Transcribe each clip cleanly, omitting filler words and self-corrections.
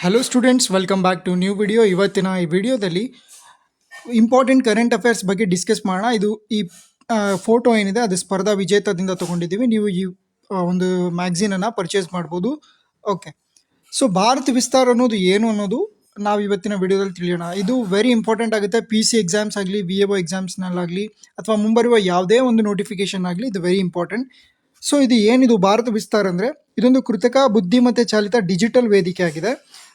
Hello students, welcome back to new video. ಇವತ್ತಿನ ಈ ವಿಡಿಯೋದಲ್ಲಿ ಇಂಪಾರ್ಟೆಂಟ್ ಕರೆಂಟ್ ಅಫೇರ್ಸ್ ಬಗ್ಗೆ ಡಿಸ್ಕಸ್ ಮಾಡೋಣ. ಇದು ಈ ಫೋಟೋ ಏನಿದೆ ಅದು ಸ್ಪರ್ಧಾ ವಿಜೇತದಿಂದ ತೊಗೊಂಡಿದ್ದೀವಿ. ನೀವು ಈ ಒಂದು ಮ್ಯಾಗ್ಝೀನನ್ನು ಪರ್ಚೇಸ್ ಮಾಡ್ಬೋದು. ಓಕೆ, ಸೊ ಭಾರತ್ ವಿಸ್ತಾರ್ ಅನ್ನೋದು ಏನು ಅನ್ನೋದು ನಾವು ಇವತ್ತಿನ ವಿಡಿಯೋದಲ್ಲಿ ತಿಳಿಯೋಣ. ಇದು ವೆರಿ ಇಂಪಾರ್ಟೆಂಟ್ ಆಗುತ್ತೆ. PC ಎಕ್ಸಾಮ್ಸ್ ಆಗಲಿ, VAO ಎಕ್ಸಾಮ್ಸ್ನಲ್ಲಾಗಲಿ ಅಥವಾ ಮುಂಬರುವ ಯಾವುದೇ ಒಂದು ನೋಟಿಫಿಕೇಶನ್ ಆಗಲಿ, ಇದು ವೆರಿ ಇಂಪಾರ್ಟೆಂಟ್. ಸೊ ಇದು ಏನಿದು ಭಾರತ ವಿಸ್ತಾರ ಅಂದರೆ ಇದೊಂದು ಕೃತಕ ಬುದ್ಧಿಮತ್ತೆ ಚಾಲಿತ ಡಿಜಿಟಲ್ ವೇದಿಕೆ ಆಗಿದೆ.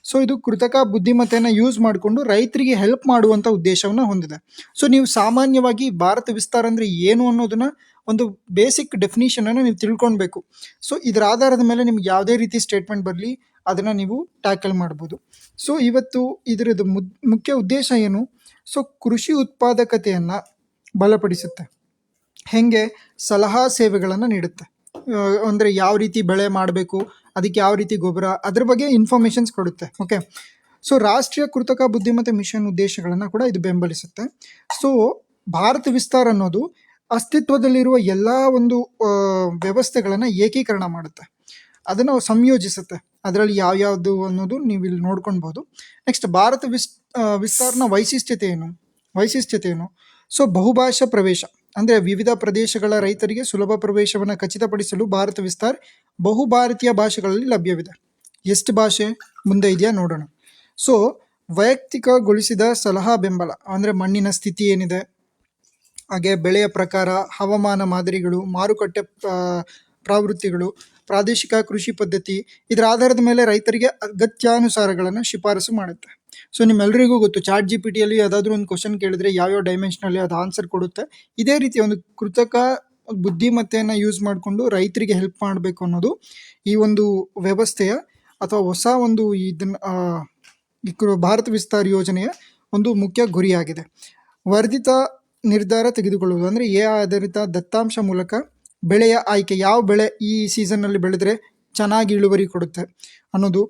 ಸೊ ಇದು ಕೃತಕ ಬುದ್ಧಿಮತ್ತೆಯನ್ನು ಯೂಸ್ ಮಾಡಿಕೊಂಡು ರೈತರಿಗೆ ಹೆಲ್ಪ್ ಮಾಡುವಂಥ ಉದ್ದೇಶವನ್ನು ಹೊಂದಿದೆ. ಸೊ ನೀವು ಸಾಮಾನ್ಯವಾಗಿ ಭಾರತ ವಿಸ್ತಾರ ಅಂದರೆ ಏನು ಅನ್ನೋದನ್ನ ಒಂದು ಬೇಸಿಕ್ ಡೆಫಿನಿಷನನ್ನು ನೀವು ತಿಳ್ಕೊಳ್ಬೇಕು. ಸೊ ಇದರ ಆಧಾರದ ಮೇಲೆ ನಿಮ್ಗೆ ಯಾವುದೇ ರೀತಿ ಸ್ಟೇಟ್ಮೆಂಟ್ ಬರಲಿ ಅದನ್ನು ನೀವು ಟ್ಯಾಕಲ್ ಮಾಡ್ಬೋದು. ಸೊ ಇವತ್ತು ಇದರದ್ದು ಮುಖ್ಯ ಉದ್ದೇಶ ಏನು? ಸೊ ಕೃಷಿ ಉತ್ಪಾದಕತೆಯನ್ನು ಬಲಪಡಿಸುತ್ತೆ. ಹೇಗೆ? ಸಲಹಾ ಸೇವೆಗಳನ್ನು ನೀಡುತ್ತೆ. ಅಂದರೆ ಯಾವ ರೀತಿ ಬೆಳೆ ಮಾಡಬೇಕು, ಅದಕ್ಕೆ ಯಾವ ರೀತಿ ಗೊಬ್ಬರ, ಅದ್ರ ಬಗ್ಗೆ ಇನ್ಫಾರ್ಮೇಷನ್ಸ್ ಕೊಡುತ್ತೆ. ಓಕೆ, ಸೊ ರಾಷ್ಟ್ರೀಯ ಕೃತಕ ಬುದ್ಧಿಮತ್ತೆ ಮಿಷನ್ ಉದ್ದೇಶಗಳನ್ನು ಕೂಡ ಇದು ಬೆಂಬಲಿಸುತ್ತೆ. ಸೊ ಭಾರತ ವಿಸ್ತಾರ ಅನ್ನೋದು ಅಸ್ತಿತ್ವದಲ್ಲಿರುವ ಎಲ್ಲ ಒಂದು ವ್ಯವಸ್ಥೆಗಳನ್ನು ಏಕೀಕರಣ ಮಾಡುತ್ತೆ, ಅದನ್ನು ಸಂಯೋಜಿಸುತ್ತೆ. ಅದರಲ್ಲಿ ಯಾವ್ಯಾವುದು ಅನ್ನೋದು ನೀವು ಇಲ್ಲಿ ನೋಡ್ಕೊಳ್ಬೋದು. ನೆಕ್ಸ್ಟ್, ಭಾರತ ವಿಸ್ತಾರನ ವೈಶಿಷ್ಟ್ಯತೆ ಏನು? ಸೊ ಬಹುಭಾಷಾ ಪ್ರವೇಶ, ಅಂದರೆ ವಿವಿಧ ಪ್ರದೇಶಗಳ ರೈತರಿಗೆ ಸುಲಭ ಪ್ರವೇಶವನ್ನು ಖಚಿತಪಡಿಸಲು ಭಾರತ ವಿಸ್ತಾರ್ ಬಹುಭಾರತೀಯ ಭಾಷೆಗಳಲ್ಲಿ ಲಭ್ಯವಿದೆ. ಎಷ್ಟು ಭಾಷೆ ಮುಂದೆ ಇದೆಯಾ ನೋಡೋಣ. ಸೊ ವೈಯಕ್ತಿಕಗೊಳಿಸಿದ ಸಲಹಾ ಬೆಂಬಲ, ಅಂದರೆ ಮಣ್ಣಿನ ಸ್ಥಿತಿ ಏನಿದೆ, ಹಾಗೆ ಬೆಳೆಯ ಪ್ರಕಾರ, ಹವಾಮಾನ ಮಾದರಿಗಳು, ಮಾರುಕಟ್ಟೆ ಪ್ರವೃತ್ತಿಗಳು, ಪ್ರಾದೇಶಿಕ ಕೃಷಿ ಪದ್ಧತಿ, ಇದರ ಆಧಾರದ ಮೇಲೆ ರೈತರಿಗೆ ಅಗತ್ಯಾನುಸಾರಗಳನ್ನು ಶಿಫಾರಸು ಮಾಡುತ್ತೆ. ಸೊ ನಿಮ್ಮೆಲ್ಲರಿಗೂ ಗೊತ್ತು, ChatGPTಯಲ್ಲಿ ಯಾವುದಾದ್ರೂ ಒಂದು ಕ್ವಶನ್ ಕೇಳಿದ್ರೆ ಯಾವ್ಯಾವ ಡೈಮೆನ್ಷನಲ್ಲಿ ಅದು ಆನ್ಸರ್ ಕೊಡುತ್ತೆ. ಇದೇ ರೀತಿ ಒಂದು ಕೃತಕ ಬುದ್ಧಿಮತ್ತೆಯನ್ನು ಯೂಸ್ ಮಾಡಿಕೊಂಡು ರೈತರಿಗೆ ಹೆಲ್ಪ್ ಮಾಡಬೇಕು ಅನ್ನೋದು ಈ ಒಂದು ವ್ಯವಸ್ಥೆಯ ಅಥವಾ ಹೊಸ ಒಂದು ಭಾರತ ವಿಸ್ತಾರ ಯೋಜನೆಯ ಒಂದು ಮುಖ್ಯ ಗುರಿಯಾಗಿದೆ. ವರ್ಧಿತ ನಿರ್ಧಾರ ತೆಗೆದುಕೊಳ್ಳುವುದು, ಅಂದರೆ AI ಆಧಾರಿತ ದತ್ತಾಂಶ ಮೂಲಕ ಬೆಳೆಯ ಆಯ್ಕೆ, ಯಾವ ಬೆಳೆ ಈ ಸೀಸನ್ನಲ್ಲಿ ಬೆಳೆದರೆ ಚೆನ್ನಾಗಿ ಇಳುವರಿ ಕೊಡುತ್ತೆ ಅನ್ನೋದು,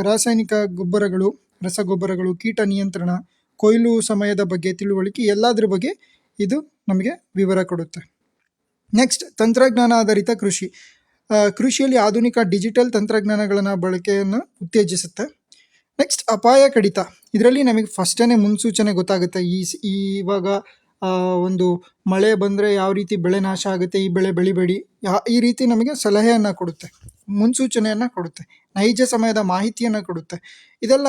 ರಾಸಾಯನಿಕ ಗೊಬ್ಬರಗಳು, ರಸಗೊಬ್ಬರಗಳು, ಕೀಟ ನಿಯಂತ್ರಣ, ಕೊಯ್ಲು ಸಮಯದ ಬಗ್ಗೆ ತಿಳುವಳಿಕೆ, ಎಲ್ಲದರ ಬಗ್ಗೆ ಇದು ನಮಗೆ ವಿವರ ಕೊಡುತ್ತೆ. ನೆಕ್ಸ್ಟ್, ತಂತ್ರಜ್ಞಾನ ಆಧಾರಿತ ಕೃಷಿಯಲ್ಲಿ ಆಧುನಿಕ ಡಿಜಿಟಲ್ ತಂತ್ರಜ್ಞಾನಗಳನ್ನು ಬಳಕೆಯನ್ನು ಉತ್ತೇಜಿಸುತ್ತೆ. ನೆಕ್ಸ್ಟ್, ಅಪಾಯ ಕಡಿತ, ಇದರಲ್ಲಿ ನಮಗೆ ಫಸ್ಟೇ ಮುನ್ಸೂಚನೆ ಗೊತ್ತಾಗುತ್ತೆ. ಇವಾಗ ಒಂದು ಮಳೆ ಬಂದರೆ ಯಾವ ರೀತಿ ಬೆಳೆ ನಾಶ ಆಗುತ್ತೆ, ಈ ಬೆಳೆ ಬೆಳಿಬೇಡಿ, ಈ ರೀತಿ ನಮಗೆ ಸಲಹೆಯನ್ನು ಕೊಡುತ್ತೆ, ಮುನ್ಸೂಚನೆಯನ್ನು ಕೊಡುತ್ತೆ, ನೈಜ ಸಮಯದ ಮಾಹಿತಿಯನ್ನು ಕೊಡುತ್ತೆ. ಇದೆಲ್ಲ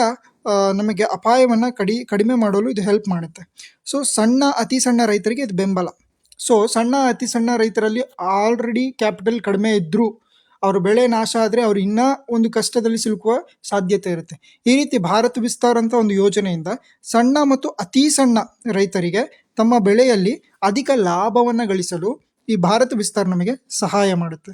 ನಮಗೆ ಅಪಾಯವನ್ನು ಕಡಿಮೆ ಮಾಡಲು ಇದು ಹೆಲ್ಪ್ ಮಾಡುತ್ತೆ. ಸೊ ಅತಿ ಸಣ್ಣ ರೈತರಿಗೆ ಇದು ಬೆಂಬಲ. ಸೊ ಅತಿ ಸಣ್ಣ ರೈತರಲ್ಲಿ ಆಲ್ರೆಡಿ ಕ್ಯಾಪಿಟಲ್ ಕಡಿಮೆ ಇದ್ದರೂ ಅವ್ರ ಬೆಳೆ ನಾಶ ಆದರೆ ಅವ್ರು ಇನ್ನೂ ಒಂದು ಕಷ್ಟದಲ್ಲಿ ಸಿಲುಕುವ ಸಾಧ್ಯತೆ ಇರುತ್ತೆ. ಈ ರೀತಿ ಭಾರತ ವಿಸ್ತಾರ ಅಂತ ಒಂದು ಯೋಜನೆಯಿಂದ ಸಣ್ಣ ಮತ್ತು ಅತಿ ಸಣ್ಣ ರೈತರಿಗೆ ತಮ್ಮ ಬೆಳೆಯಲ್ಲಿ ಅಧಿಕ ಲಾಭವನ್ನು ಗಳಿಸಲು ಈ ಭಾರತ ವಿಸ್ತಾರ ನಮಗೆ ಸಹಾಯ ಮಾಡುತ್ತೆ.